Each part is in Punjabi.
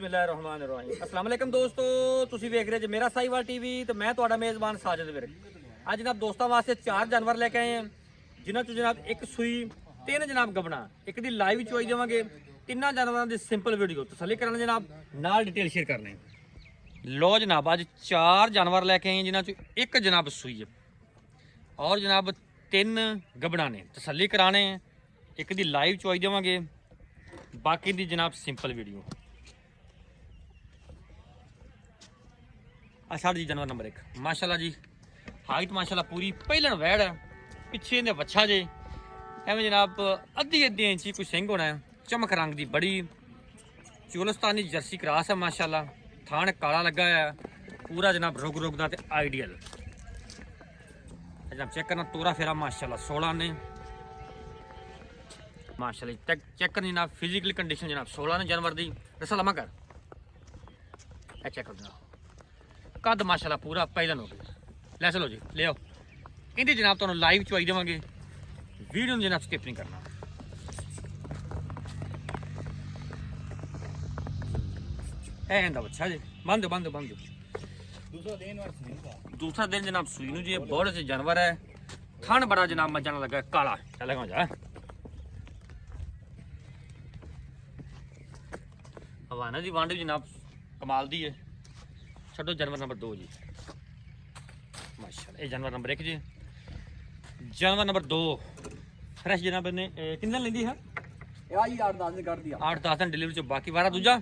अस्सलाम वालेकुम दोस्तों, ਤੁਸੀਂ ਵੇਖ ਰਹੇ ਜੇ ਮੇਰਾ ਸਾਈਵਾਲ ਟੀਵੀ ਤੇ ਮੈਂ ਤੁਹਾਡਾ ਮੇਜ਼ਬਾਨ ਸਾਜਦ ਵੀਰ। ਅੱਜ ਜਨਾਬ ਦੋਸਤਾਂ ਵਾਸਤੇ 4 ਜਾਨਵਰ ਲੈ ਕੇ ਆਏ ਹਾਂ, ਜਿਨ੍ਹਾਂ ਤੋਂ ਜਨਾਬ ਇੱਕ ਸੂਈ, 3 ਜਨਾਬ ਗੱਬਣਾ, ਇੱਕ ਦੀ ਲਾਈਵ ਚੋਈ ਦੇਵਾਂਗੇ। ਤਿੰਨਾਂ ਜਾਨਵਰਾਂ ਦੀ ਸਿੰਪਲ ਵੀਡੀਓ ਤਸੱਲੀ ਕਰਨ ਜਨਾਬ, ਨਾਲ ਡਿਟੇਲ ਸ਼ੇਅਰ ਕਰਨੇ। ਲੋ ਜਨਾਬ ਅੱਜ 4 ਜਾਨਵਰ ਲੈ ਕੇ ਆਏ ਜਿਨ੍ਹਾਂ ਚੋਂ ਇੱਕ ਜਨਾਬ ਸੂਈ ਹੈ ਔਰ ਜਨਾਬ 3 ਗੱਬਣਾ ਨੇ। ਤਸੱਲੀ ਕਰਾਣੇ, ਇੱਕ ਦੀ ਲਾਈਵ ਚੋਈ ਦੇਵਾਂਗੇ, बाकी दी जनाब सिंपल वीडियो। अच्छा जी जानवर नंबर 1 माशाल्लाह जी, हाइट माशाल्लाह पूरी, पहलन वैड़ है, पिछे ने बच्चा जे एवं जनाब अद्धी इंची कोई सिंह होना है, चमक रंग की बड़ी चोलस्तानी जर्सी क्रॉस है माशाल्लाह। थान काला लगा है पूरा जनाब, रुग रुग दा ते आइडियल जनाब। चेक करना तोरा फेरा माशाल्लाह 16 ने माशाल्लाह। चेक करनी जनाब फिजिकल कंडीशन जनाब 16 ने जानवर दी। रसा लमा कर चेक कर जनाब, कद माशाल्लाह पूरा पहलन हो गया। ले चलो जी ले आओ इनकी जनाब, तुहानू लाइव चवाई देवांगे, वीडियो में जनाब स्किप नहीं करना। अच्छा जी बंद बंद बंद। दूसरा दिन जनाब सूई नू जी, बहुत अच्छे जानवर है। थन बड़ा जनाब मजा ना लगा, काला चलेगा जा। हवाना की वंड भी जनाब कमाल दी है। छो जानवर नंबर 2 जी माशाल्लाह। ये जानवर नंबर 1 जी। जानवर नंबर 2 फ्रेश जनाब ने कितना लेंदी है? 8-10 दिन डिलीवर चो, बाकी वारा दूजा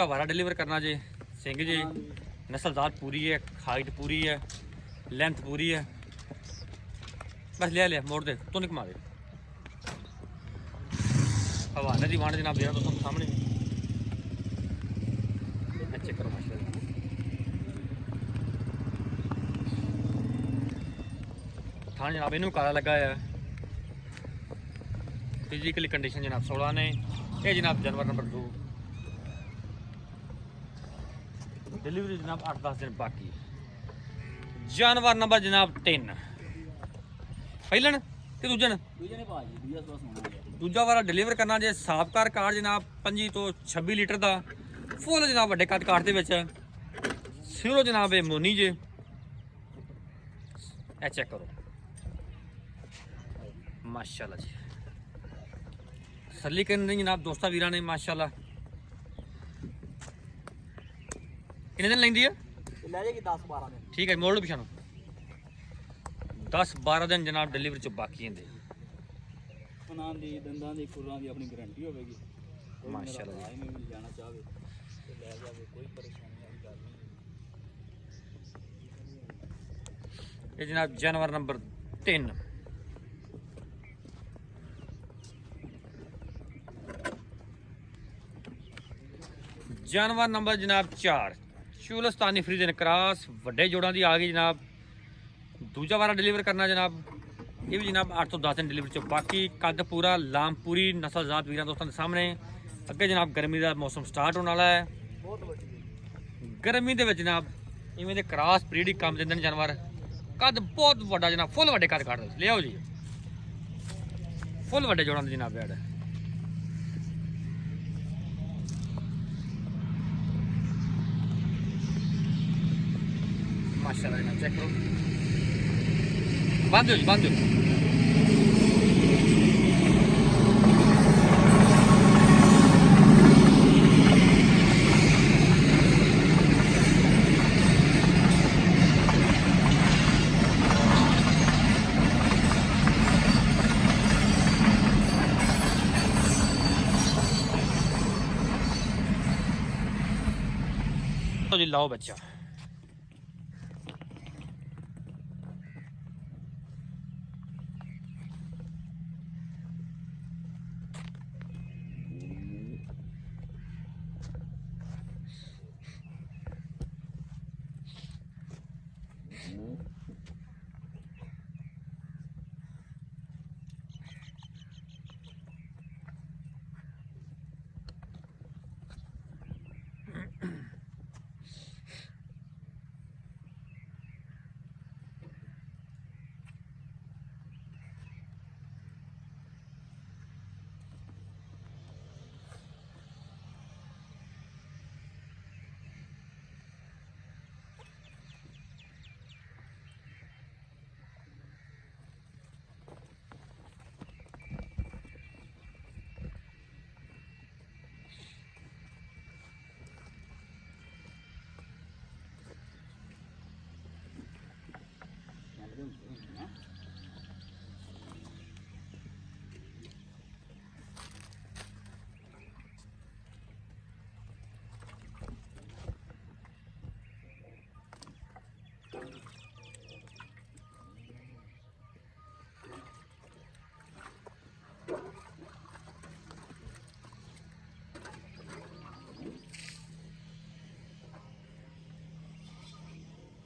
वारा डिलीवर करना जी। सिंह जी नस्लदार पूरी है, हाइट पूरी है, लेंथ पूरी है। बस लिया मोड़ दे तो नहीं घुमा दे। हवाने की वंड जनाब देना दोस्तों सामने चेक करो माशाल्लाह। थान जनाब इनू काला लगा है। फिजिकली कंडीशन जनाब 16 ने। ये जनाब जानवर नंबर 2 डिलीवरी जनाब 8-10 दिन बाकी। जानवर नंबर जनाब 3 पहलन कि दूजन दूजा वारा डिलीवर करना जे। साबकार कार्ड जनाब 25 तो 26 लीटर का फुल जनाब, वड्डे कद कार्ड के सिरो जनाब ये मोनी जे। ए चेक करो माशाल्लाह जी। तसल्ली करनी जनाब दोस्ता वीरा ने माशाल्लाह। कितने दिन लेंदी है? 10-12 दिन। ठीक है मोड़ लो पिछाणो। 10-12 दिन जनाब डिलीवरी चो बाकी हैं। अपनी गारंटी होगी माशाल्लाह जी। जाना चाहे तो ले जावे, कोई परेशानी वाली गल नहीं। ये जनाब जानवर नंबर 3 जानवर नंबर जनाब 4 चूलस्तानी फ्रीजन क्रॉस, वड्डे जोड़ां दी आ गई जनाब। दूजा वारा डिलीवर करना जनाब, ये भी जनाब 8 तो 10 दिन डिलीवरी चो बाकी। कद पूरा लाम पूरी नस्लजात वीरां दोस्तों के सामने। अगे जनाब गर्मी का मौसम स्टार्ट होने वाला है। गर्मी के जनाब इवें दे क्रॉस ब्रीड ही काम देंदे जानवर। कद बहुत वड्डा जनाब, फुल वड्डे कद काट ले आओ जी, फुल वड्डे जोड़ां दी जनाब बैड माशाल्लाह जनाब। चेक करो बंद हो जी बंद हो। तो जी लाओ बच्चा।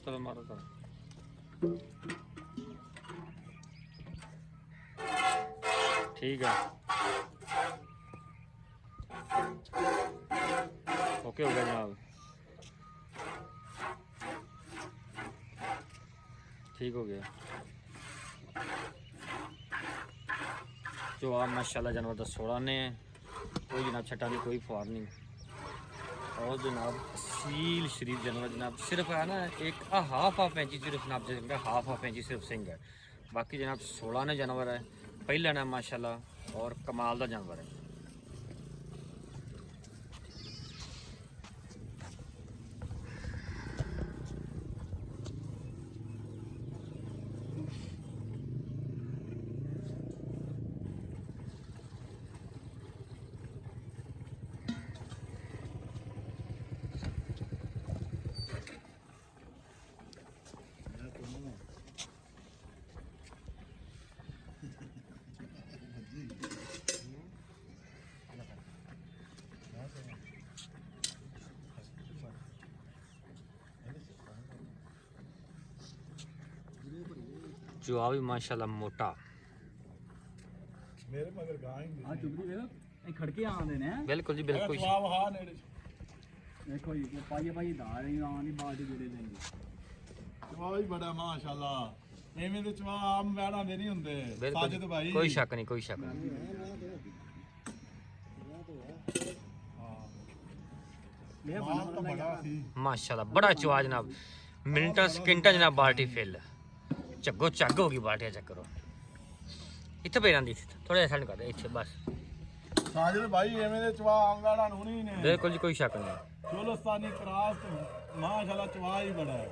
चलो मारो तो ठीक है। ओके हो गया जनाब, ठीक हो गया। जो आप माशाल्लाह जानवर तो 16 ने कोई जनाब छटा नहीं, कोई फवार नहीं। और जनाब सील शरीफ जानवर जनाब, सिर्फ है ना एक हाफ इंची सिर्फ जनाब जिसका हाफ इंची सिर्फ सिंग है। बाकी जनाब 16 ने जानवर है, पहला ना माशाल्लाह और कमाल का जानवर है। जो भी माशाल्लाह मोटा मेरे मगर गां ही आ चुबड़ी देखो ए खड़के आंदे ने बिल्कुल जी बिल्कुल। वाह वाह नेड़े देखो ये पाइए पाइए धार ही आनी बात ਜਿਹੜੇ ਲੈਂਦੇ ਚਵਾ ਵੀ ਬੜਾ ਮਾਸ਼ਾਅੱਲਾ। ਐਵੇਂ ਦੇ ਚਵਾ ਆਮ ਵੈੜਾਂ ਦੇ ਨਹੀਂ ਹੁੰਦੇ ਸਾਜਦ ਭਾਈ, कोई शक नहीं, कोई शक नहीं। ਇਹ ਮਾਲ ਤਾਂ ਬੜਾ ਸੀ माशाल्लाह बड़ा चवा जनाब, मिनटा सकिंटा जनाब बाल्टी फिल झग्गो झग होगी बाल्टिया चेक करो। इतने पे रही थोड़ा जिहा ठंड कर दे इतने बस। ਸਾਜਦ ਭਾਈ ਐਵੇਂ ਦੇ ਚਵਾ ਆਮ ਵੈੜਾਂ ਨੂੰ ਨਹੀਂ ਨੇ। बिल्कुल जी कोई शक नहीं। ਚੋਲਸਤਾਨੀ ਕਰਾਸ ਮਾਸ਼ਾਅੱਲਾ ਚਵਾ ਹੀ ਬੜਾ ਹੈ।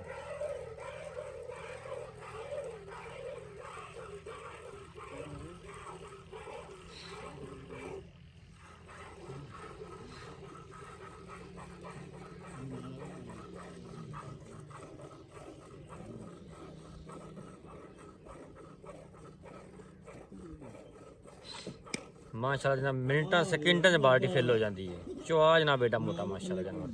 माशाल्लाह जनाब मिनटा सकिंटा च बाल्टी फिल हो जाती है। चवा जनाब बेटा मोटा माशाल्लाह जानवर।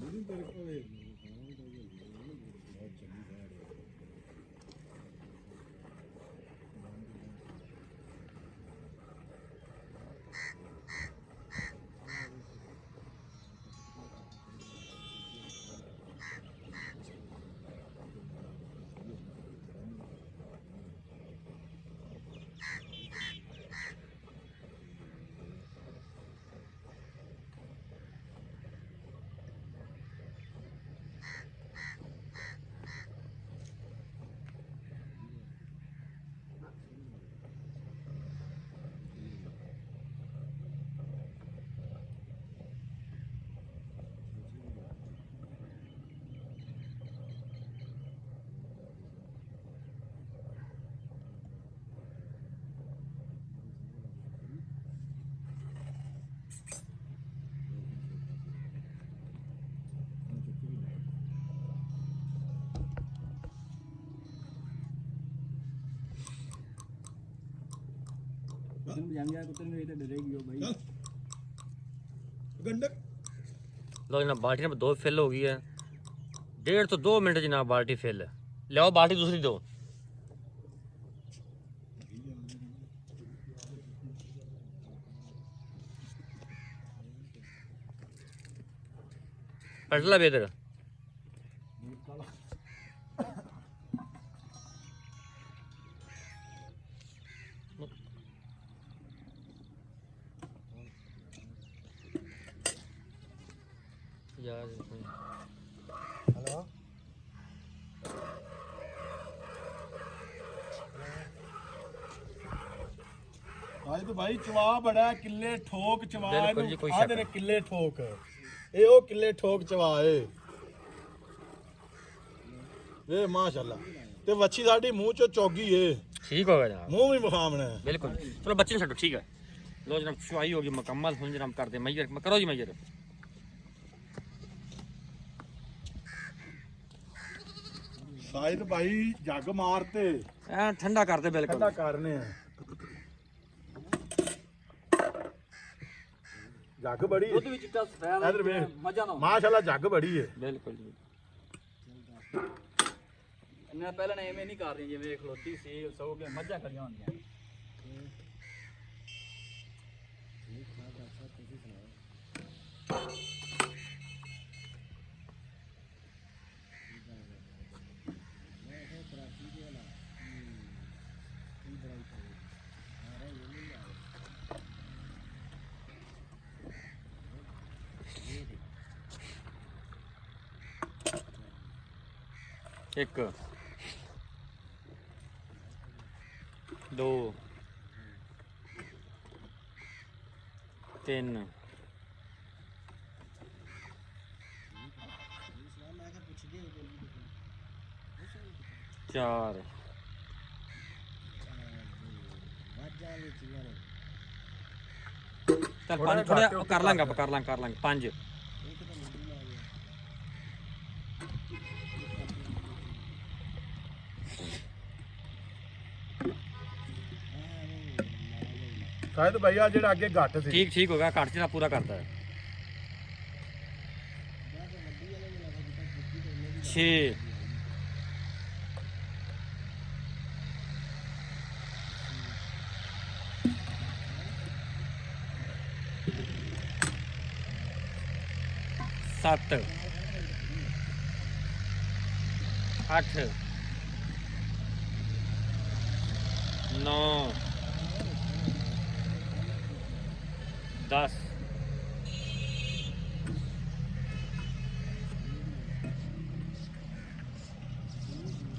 तुम जान गया कुत्ते ने तो डरेगी हो भाई। गंडक लो जनाब बाल्टी ना 2 फिल हो गई है। 1.5 तो 2 मिनट जनाब बाल्टी फिल। लियाओ बाल्टी दूसरी दो। पटला बेदर यार हेलो आज तो भाई चवा बड़ा है, किले ठोक चवा बिल्कुल जी, कोई शक आदे ने किले ठोक ये ओ किले ठोक चवा है ये माशाल्लाह। ते वच्छी साडी मुंह चो चौगी है, ठीक होगा जनाब मुंह भी मुखामना है। बिल्कुल। चलो बच्चे ने छो ठीक है। लो जनाब चुवाई होगी मुकम्मल। हुन जनाब कर दे मैयर करो जी मैयर। साहिद भाई जग मारते ठंडा कर दे बिल्कुल। ठंडा करने हैं जग बड़ी है। ਦੁੱਧ ਵਿੱਚ ਤਾਂ ਸਫੈਦ इधर वे ਮਜ਼ਾ ਨਾ माशाल्लाह जग बड़ी है। बिल्कुल जी। ਇਹਨਾਂ ਪਹਿਲਾਂ ਨੇ ਐਵੇਂ ਨਹੀਂ ਕਰਨੀ ਜਿਵੇਂ ਖਲੋਤੀ ਸੀ ਸੌ ਕੇ ਮੱਝਾਂ ਖੜੀਆਂ ਹੁੰਦੀਆਂ ਇੱਕ 2 3 4 ਚੱਲ ਪੰਜ ਥੋੜਾ ਕਰ ਲਾਂਗੇ ਆਪਾਂ ਕਰ ਲਾਂਗੇ 5 ਸ਼ਾਇਦ ਭਈਆ ਜਿਹੜਾ ਅੱਗੇ ਘੱਟ ਸੀ ਠੀਕ ਹੋ ਗਿਆ ਘੱਟ ਚ ਪੂਰਾ ਕਰਦਾ ਹੈ 6 7 8 9 10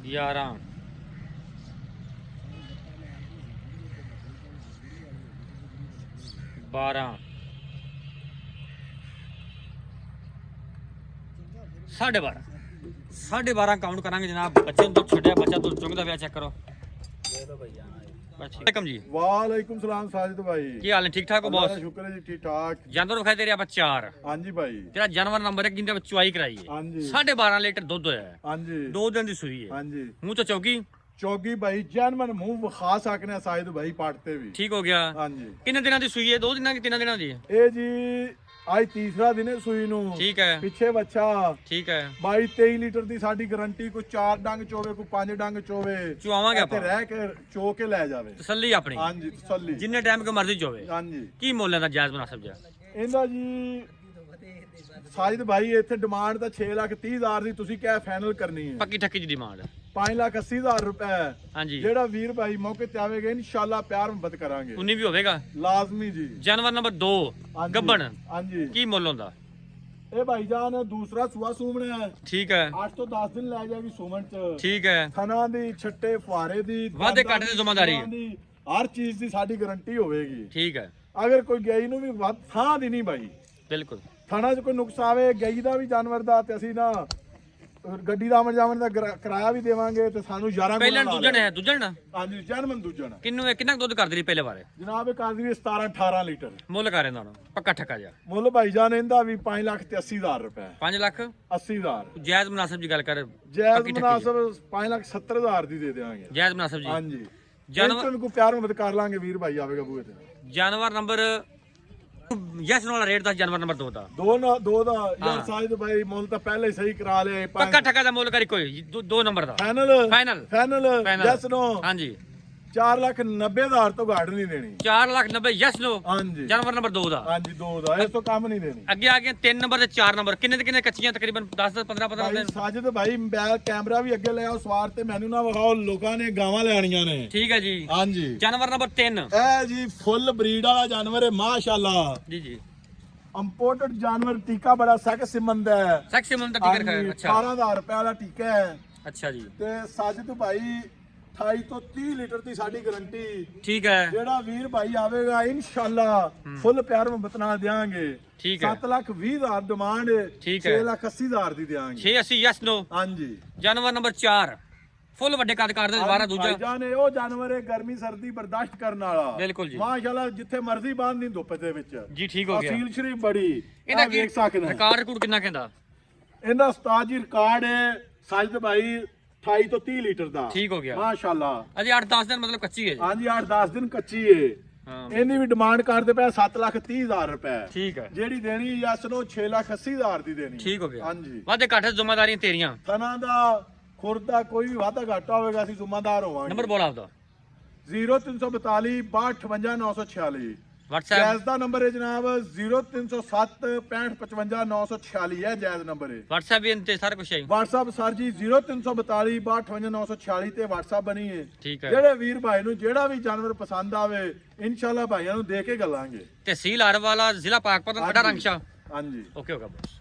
11 12 12.5 ਕਾਊਂਟ ਕਰਾਂਗੇ ਜਨਾਬ ਬੱਚੇ ਨੂੰ ਦੁੱਧ ਛੱਡਿਆ ਬੱਚਾ ਦੁੱਧ ਚੁੰਗਦਾ ਪਿਆ ਚੈੱਕ ਕਰੋ ਵਾਲੇਕਮ ਜੀ ਵਾਲੇਕੁਮ ਸਲਾਮ ਸਾਜਿਦ ਭਾਈ ਕੀ ਹਾਲ ਹੈ ਠੀਕ ਠਾਕ ਹੋ ਅੱਲਾ ਬੌਸ ਦਾ ਸ਼ੁਕਰ ਹੈ ਜੀ ਠੀਕ ਠਾਕ ਜਾਨਵਰ ਵਿਖਾਈ ਦੇ ਰਿਹਾ ਆਪਾਂ 4 ਹਾਂਜੀ ਭਾਈ ਤੇਰਾ ਜਾਨਵਰ ਨੰਬਰ 1 ਜਿੰਦੇ ਵਿੱਚ ਚੁਆਈ ਕਰਾਈ ਹੈ ਹਾਂਜੀ 12.5 ਲੀਟਰ ਦੁੱਧ ਹੋਇਆ ਹੈ ਹਾਂਜੀ 2 ਦਿਨ ਦੀ ਸੂਈ ਹੈ ਹਾਂਜੀ ਮੂੰਹ ਤੋਂ ਚੌਕੀ ਚੌਗੀ ਭਾਈ ਜਨਮਨ ਮੂੰਹ ਵਿਖਾ ਸਕਨੇ ਆ ਸਾਜਿਦ ਭਾਈ ਪਾਟ ਤੇ ਵੀ ਠੀਕ ਹੋ ਗਿਆ ਹਾਂਜੀ ਕਿੰਨੇ ਦਿਨਾਂ ਦੀ ਸੂਈ ਹੈ 2 ਦਿਨਾਂ ਕਿ 3 ਦਿਨਾਂ ਦੀ ਹੈ ਇਹ ਜੀ ਅੱਜ ਤੀਸਰਾ ਦਿਨ ਹੈ ਸੂਈ ਨੂੰ ਠੀਕ ਹੈ ਪਿੱਛੇ ਬੱਚਾ ਠੀਕ ਹੈ 22-23 ਲੀਟਰ ਦੀ ਸਾਡੀ ਗਾਰੰਟੀ ਕੋਈ 4 ਡੰਗ ਚੋਵੇ ਕੋਈ 5 ਡੰਗ ਚੋਵੇ ਚੁਆਵਾਂਗੇ ਤੇ ਆਪਾਂ ਰਹਿ ਕੇ ਚੋ ਕੇ ਲੈ ਜਾਵੇ ਤਸੱਲੀ ਆਪਣੀ ਹਾਂਜੀ ਤਸੱਲੀ ਜਿੰਨੇ ਟਾਈਮ ਕੋ ਮਰਜ਼ੀ ਚੋਵੇ ਹਾਂਜੀ ਕੀ ਮੁੱਲ ਇਹਦਾ ਜਾਇਜ਼ ਮੁਨਾਸਬ ਜਾ ਇਹਦਾ ਜੀ ਸਾਜਿਦ ਭਾਈ ਇੱਥੇ ਡਿਮਾਂਡ ਤਾਂ 6,30,000 ਦੀ ਤੁਸੀਂ ਕਿਹਾ ਫਾਈਨਲ ਕਰਨੀ ਹੈ ਪੱਕੀ ਠੱਕੀ ਦੀ ਡਿਮਾਂਡ 5,80,000 ਰੁਪਏ ਹਾਂਜੀ ਜਿਹੜਾ ਵੀਰ ਭਾਈ ਮੌਕੇ ਤੇ ਆਵੇਗਾ ਇਨਸ਼ਾਅੱਲਾ ਪਿਆਰ ਮੁਹੱਬਤ ਕਰਾਂਗੇ 19 ਵੀ ਹੋਵੇਗਾ ਲਾਜ਼ਮੀ ਜੀ ਜਾਨਵਰ ਨੰਬਰ 2 ਹਾਂਜੀ, ਗੱਬਣ ਹਾਂਜੀ ਕੀ ਮੁੱਲ ਹੁੰਦਾ ਇਹ ਭਾਈਜਾਨ ਦੂਸਰਾ ਸੂਆ ਸੂਮਣਾ ਹੈ ਠੀਕ ਹੈ 8 ਤੋਂ 10 ਦਿਨ ਲੈ ਜਾਏਗੀ ਸੂਮਣ ਚ ਠੀਕ ਹੈ ਥਣਾ ਦੀ ਛੱਟੇ ਫੁਆਰੇ ਦੀ ਵਾਧੇ ਘਾਟੇ ਦੀ ਜ਼ਿੰਮੇਵਾਰੀ ਹੈ। ਦੀ, ਹਰ ਚੀਜ਼ ਦੀ ਸਾਡੀ ਗਾਰੰਟੀ ਹੋਵੇਗੀ ਠੀਕ ਹੈ ਅਗਰ ਕੋਈ ਗਈ ਨੂੰ ਵੀ ਥਾਂ ਦੀ ਨਹੀਂ ਭਾਈ ਬਿਲਕੁਲ ਥਾਣਾ 'ਚ ਕੋਈ ਨੁਕਸ ਆਵੇ ਗਈ ਦਾ ਵੀ ਜਾਨਵਰ ਦਾ ਤੇ ਅਸੀਂ ਨਾ ਗੱਡੀ ਦਾ ਆਮਣ ਜਾਵਣ ਦਾ ਕਿਰਾਇਆ ਵੀ ਦੇਵਾਂਗੇ ਤੇ ਸਾਨੂੰ 11 ਪਹਿਲਾਂ ਦੂਜਣ ਨਾ ਹਾਂਜੀ ਜਨਮਨ ਦੂਜਣ ਕਿੰਨੂੰ ਕਿੰਨਾ ਕੁ ਦੁੱਧ ਕਰਦੀ ਰਹੀ ਪਹਿਲੇ ਬਾਰੇ ਜਨਾਬ ਇਹ ਕਰਦੀ ਵੀ 17-18 ਲੀਟਰ ਮੁੱਲ ਕਰ ਇਹਨਾਂ ਨੂੰ ਪੱਕਾ ਠੱਕਾ ਜਾ ਮੁੱਲ ਭਾਈਜਾਨ ਇਹਦਾ ਵੀ 5,80,000 ਰੁਪਏ 5 ਲੱਖ 80,000 ਜਾਇਜ਼ ਮੁਨਾਸਬ ਦੀ ਗੱਲ ਕਰ ਜਾਇਜ਼ ਪੱਕੀ ਠੱਕੀ ਮੁਨਾਸਬ 5,70,000 ਦੀ ਦੇ ਦੇਵਾਂਗੇ ਜਾਇਜ਼ ਮੁਨਾਸਬ ਜੀ ਹਾਂਜੀ ਜਾਨਵਰ ਜਾਨਵਰ ਨੂੰ ਪਿਆਰ ਮੁਹੱਬਤ ਕਰ ਲਾਂਗੇ ਵੀਰ ਭਾਈ ਆਵੇਗਾ ਬੂਹੇ ਤੇ ਜਾਨਵਰ ਨੰਬਰ ਯੈਸ ਵਾਲਾ ਰੇਟ ਦਾ ਜਾਨਵਰ ਨੰਬਰ 2 ਦਾ ਦੋ ਦਾ ਯਾਰ ਹਾਂ। ਸਾਜਿਦ ਭਾਈ ਮੁੱਲ ਤਾਂ ਪਹਿਲੇ ਹੀ ਸਹੀ ਕਰਾ ਲਿਆ ਪੱਕਾ ਠੱਕਾ ਦਾ ਮੁੱਲ ਕਰੀ ਕੋਈ 2 ਨੰਬਰ ਦਾ ਫਾਈਨਲ ਫਾਈਨਲ ਫਾਈਨਲ ਯਸ ਨੋ ਹਾਂਜੀ 4,90,000 ਤੋਂ ਘੱਟ ਨਹੀਂ ਦੇਣੀ 4,90,000 ਯੈਸ ਨੋ ਹਾਂਜੀ ਜਾਨਵਰ ਨੰਬਰ 2 ਦਾ ਹਾਂਜੀ ਦੋ ਦਾ ਇਸ ਤੋਂ ਕੰਮ ਨਹੀਂ ਦੇਣੀ ਅੱਗੇ ਆ ਗਏ 3 ਨੰਬਰ ਤੇ 4 ਨੰਬਰ ਕਿੰਨੇ ਤੇ ਕਿੰਨੇ ਕੱਚੀਆਂ ਤਕਰੀਬਨ 10 15 ਭਾਈ ਦਿਨ ਸਾਜਿਦ ਭਾਈ ਮੋਬਾਈਲ ਕੈਮਰਾ ਵੀ ਅੱਗੇ ਲੈ ਆਓ ਸਵਾਰ ਤੇ ਮੈਨੂੰ ਨਾ ਵਿਖਾਓ ਲੋਕਾਂ ਨੇ ਗਾਵਾਂ ਲੈਣੀਆਂ ਨੇ ਠੀਕ ਹੈ ਜੀ ਹਾਂਜੀ ਜਾਨਵਰ ਨੰਬਰ 3 ਇਹ ਜੀ ਫੁੱਲ ਬਰੀਡ ਵਾਲਾ ਜਾਨਵਰ ਹੈ ਮਾਸ਼ਾਅੱਲਾ ਜੀ ਜੀ ਇੰਪੋਰਟਡ ਜਾਨਵਰ ਟੀਕਾ ਬੜਾ ਸਕ ਸਿਮੰਦ ਹੈ ਸੈਕਸੀ ਮੁੰਨ ਦਾ ਟਿਕਟ ਖਾਇਆ ਅੱਛਾ 18000 ਰੁਪਏ ਵਾਲਾ ਟੀਕਾ ਹੈ ਅੱਛਾ ਜੀ ਤੇ ਸਾਜਿਦ ਭਾਈ 28 ਤੋਂ 30 ਲੀਟਰ ਦੀ ਸਾਡੀ ਗਾਰੰਟੀ ਠੀਕ ਹੈ ਜਿਹੜਾ ਵੀਰ ਭਾਈ ਆਵੇਗਾ ਇਨਸ਼ਾਅੱਲਾ ਫੁੱਲ ਪਿਆਰ ਮੁਹੱਬਤ ਨਾਲ ਦੇਵਾਂਗੇ ਠੀਕ ਹੈ 7,20,000 ਡਿਮਾਂਡ ਠੀਕ ਹੈ। 6,80,000 ਦੀ ਦੇਵਾਂਗੇ 680 ਯੈਸ ਨੋ ਹਾਂਜੀ ਜਾਨਵਰ ਨੰਬਰ 4 ਫੁੱਲ ਵੱਡੇ ਕੱਦ ਕਰਦੇ ਦੁਬਾਰਾ ਦੂਜਾ ਭਾਈਜਾਨ ਇਹ ਉਹ ਜਾਨਵਰ ਹੈ ਗਰਮੀ ਸਰਦੀ ਬਰਦਾਸ਼ਤ ਕਰਨ ਵਾਲਾ ਬਿਲਕੁਲ ਜੀ। ਮਾਸ਼ਾਅੱਲਾ ਜਿੱਥੇ ਮਰਜ਼ੀ ਬਾਂਧ ਦੀ ਧੁੱਪ ਦੇ ਵਿੱਚ ਜੀ ਠੀਕ ਹੋ ਗਿਆ ਅਸੀਲ ਸ਼ਰੀਫ ਬੜੀ ਇਹਦਾ ਇਹਦਾ ਵੇਖ ਸਕਦਾ ਰਿਕਾਰਡ ਰਿਕੂਡ ਕਿੰਨਾ ਕਹਿੰਦਾ ਇਹਦਾ ਉਸਤਾਦ ਜੀ ਰਿਕਾਰਡ ਹੈ ਸਾਜਿਦ ਭਾਈ 28 ਤੋਂ 30 ਲੀਟਰ ਦਾ ਠੀਕ ਹੋ ਗਿਆ ਮਾਸ਼ਾਅੱਲਾ ਅਜੇ 8-10 ਦਿਨ ਮਤਲਬ ਕੱਚੀ ਹੈ ਜੀ ਹਾਂਜੀ 8-10 ਦਿਨ ਕੱਚੀ ਏ ਹਾਂ ਇਹਦੀ ਵੀ ਡਿਮਾਂਡ ਕਰਦੇ ਪਏ 7,30,000 ਰੁਪਏ ਠੀਕ ਹੈ ਜਿਹੜੀ ਦੇਣੀ ਯਸ ਨੂੰ 6,80,000 ਦੀ ਦੇਣੀ ਠੀਕ ਹੋ ਗਿਆ ਹਾਂਜੀ ਵਾਧੇ ਘਾਟੇ ਜ਼ਿੰਮੇਵਾਰੀਆਂ ਤੇਰੀਆਂ ਥਣਾ ਦਾ ਖੁਰਦ ਦਾ ਕੋਈ ਵੀ ਵਾਧਾ ਘਾਟਾ ਹੋਵੇਗਾ ਅਸੀਂ ਜ਼ਿੰਮੇਦਾਰ ਹੋਵਾਂਗੇ। ਨੰਬਰ ਬੋਲ ਆਪਦਾ। 0342 62 946 WhatsApp ਜੈਜ਼ ਦਾ ਨੰਬਰ ਹੈ ਜਨਾਬ। 0307 65 55 946 ਹੈ ਜੈਜ਼ ਨੰਬਰ ਹੈ। WhatsApp ਵੀ ਤੇ ਸਾਰਾ ਕੁਝ ਹੈ। WhatsApp ਸਰ ਜੀ 0342 62 58 946 ਤੇ WhatsApp ਬਣੀ ਹੈ। ਠੀਕ ਹੈ। ਜਿਹੜੇ ਵੀਰ ਭਾਈ ਨੂੰ ਜਿਹੜਾ ਵੀ ਜਾਨਵਰ ਪਸੰਦ ਆਵੇ ਇਨਸ਼ਾਅੱਲਾ ਭਾਈਆਂ ਨੂੰ ਦੇ ਕੇ ਗੱਲਾਂਗੇ। ਤਹਿਸੀਲ ਹਰ ਵਾਲਾ ਜ਼ਿਲ੍ਹਾ ਪਾਕਪਤਨ, ਵੱਡਾ ਰੰਗਸ਼ਾ। ਹਾਂਜੀ ਓਕੇ ਹੋਗਾ ਬਸ।